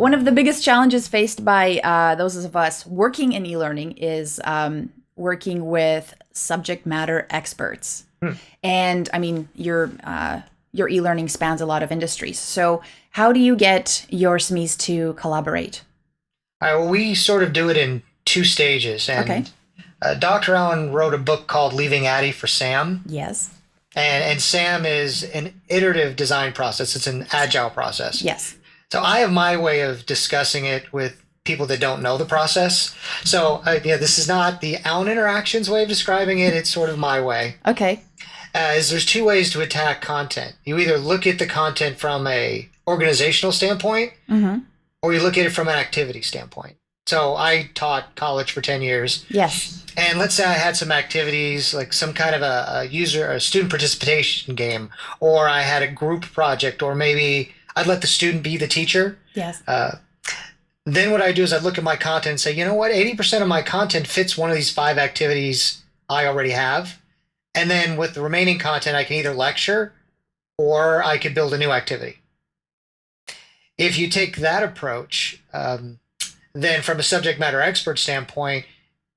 one of the biggest challenges faced by those of us working in e-learning is working with subject matter experts. And I mean, your e-learning spans a lot of industries. So how do you get your SMEs to collaborate? Well, we sort of do it in two stages. Okay. And Dr. Allen wrote a book called Leaving Addy for Sam. Yes. And SAM is an iterative design process. It's an agile process. Yes. So I have my way of discussing it with people that don't know the process. So this is not the Allen Interactions way of describing it. It's sort of my way. Okay. Is there's two ways to attack content. You either look at the content from a organizational standpoint, or you look at it from an activity standpoint. So I taught college for 10 years. Yes. And let's say I had some activities like some kind of a student participation game, or I had a group project, or maybe I'd let the student be the teacher. Yes. Then what I do is I look at my content and say, you know what, 80% of my content fits one of these 5 activities I already have. And then with the remaining content, I can either lecture or I could build a new activity. If you take that approach, then from a subject matter expert standpoint,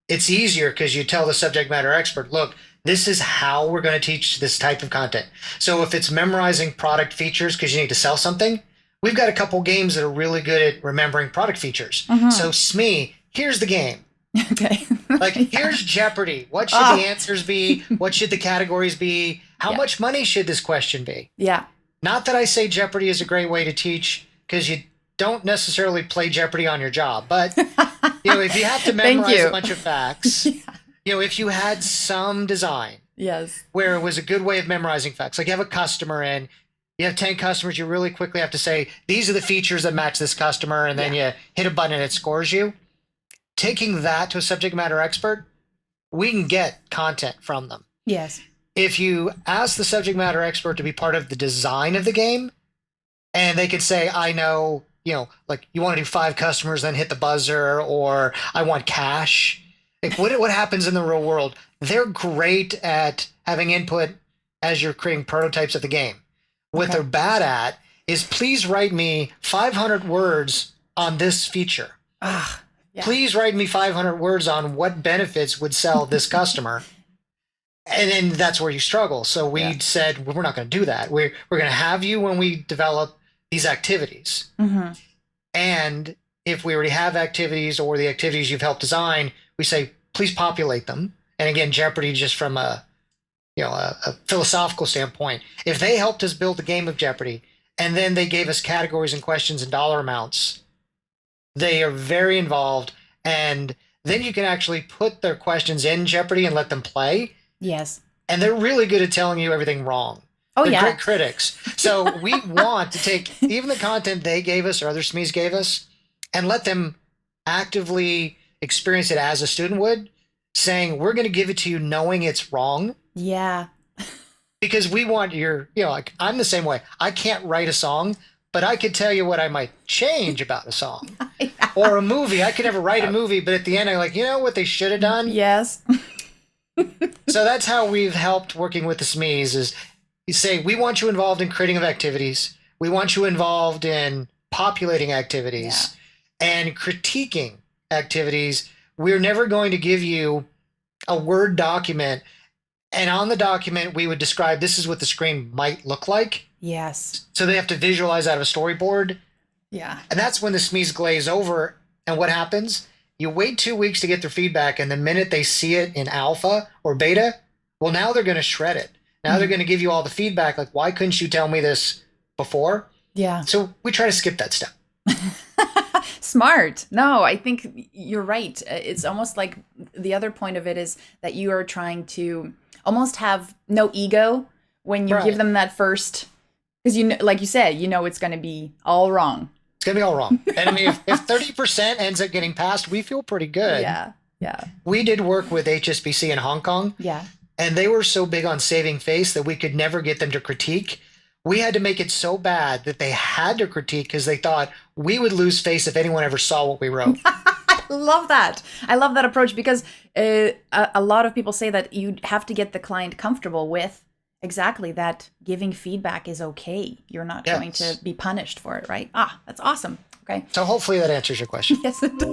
it's easier because you tell the subject matter expert, look, this is how we're going to teach this type of content. So if it's memorizing product features because you need to sell something, we've got a couple games that are really good at remembering product features. So SME, here's the game. Okay. Like, here's Jeopardy. What should the answers be? What should the categories be? How much money should this question be? Yeah. Not that I say Jeopardy is a great way to teach, because you don't necessarily play Jeopardy on your job. But, if you have to memorize a bunch of facts, if you had some design Yes. where it was a good way of memorizing facts, like you have a customer and you have 10 customers, you really quickly have to say, these are the features that match this customer, and then you hit a button and it scores you. Taking that to a subject matter expert, we can get content from them. Yes. If you ask the subject matter expert to be part of the design of the game, and they could say, I know, like you want to do 5 customers, then hit the buzzer, or I want cash. Like what happens in the real world? They're great at having input as you're creating prototypes of the game. What they're bad at is, please write me 500 words on this feature. Yeah. Please write me 500 words on what benefits would sell this customer. And then that's where you struggle. So we said, we're not going to do that. We're going to have you when we develop these activities. And if we already have activities or the activities you've helped design, we say, please populate them. And again, Jeopardy, just from a philosophical standpoint, if they helped us build the game of Jeopardy, and then they gave us categories and questions and dollar amounts, they are very involved. And then you can actually put their questions in Jeopardy and let them play. Yes. And they're really good at telling you everything wrong. Oh, They're great critics. So we want to take even the content they gave us or other SMEs gave us and let them actively experience it as a student would, saying, we're going to give it to you knowing it's wrong. Yeah. Because we want like I'm the same way. I can't write a song, but I could tell you what I might change about a song. Or a movie. I could never write a movie, but at the end I'm like, what they should have done? Yes. So that's how we've helped working with the SMEs is you say, we want you involved in creating of activities. We want you involved in populating activities and critiquing activities. We're never going to give you a Word document, and on the document we would describe this is what the screen might look like. Yes. So they have to visualize out of a storyboard. Yeah. And that's when the SMEs glaze over. And what happens? You wait 2 weeks to get their feedback, and the minute they see it in alpha or beta, well, now they're going to shred it. Now they're going to give you all the feedback, like, why couldn't you tell me this before? Yeah. So we try to skip that step. Smart. No, I think you're right. It's almost like the other point of it is that you are trying to almost have no ego when you give them that first, because like you said, it's going to be all wrong. It's going to be all wrong. And I mean, if 30% ends up getting passed, we feel pretty good. Yeah. Yeah. We did work with HSBC in Hong Kong. Yeah. And they were so big on saving face that we could never get them to critique. We had to make it so bad that they had to critique because they thought we would lose face if anyone ever saw what we wrote. I love that. I love that approach because a lot of people say that you have to get the client comfortable with exactly, that giving feedback is okay. You're not going to Yes. be punished for it, right? Ah, that's awesome. Okay. So hopefully that answers your question. Yes, it does.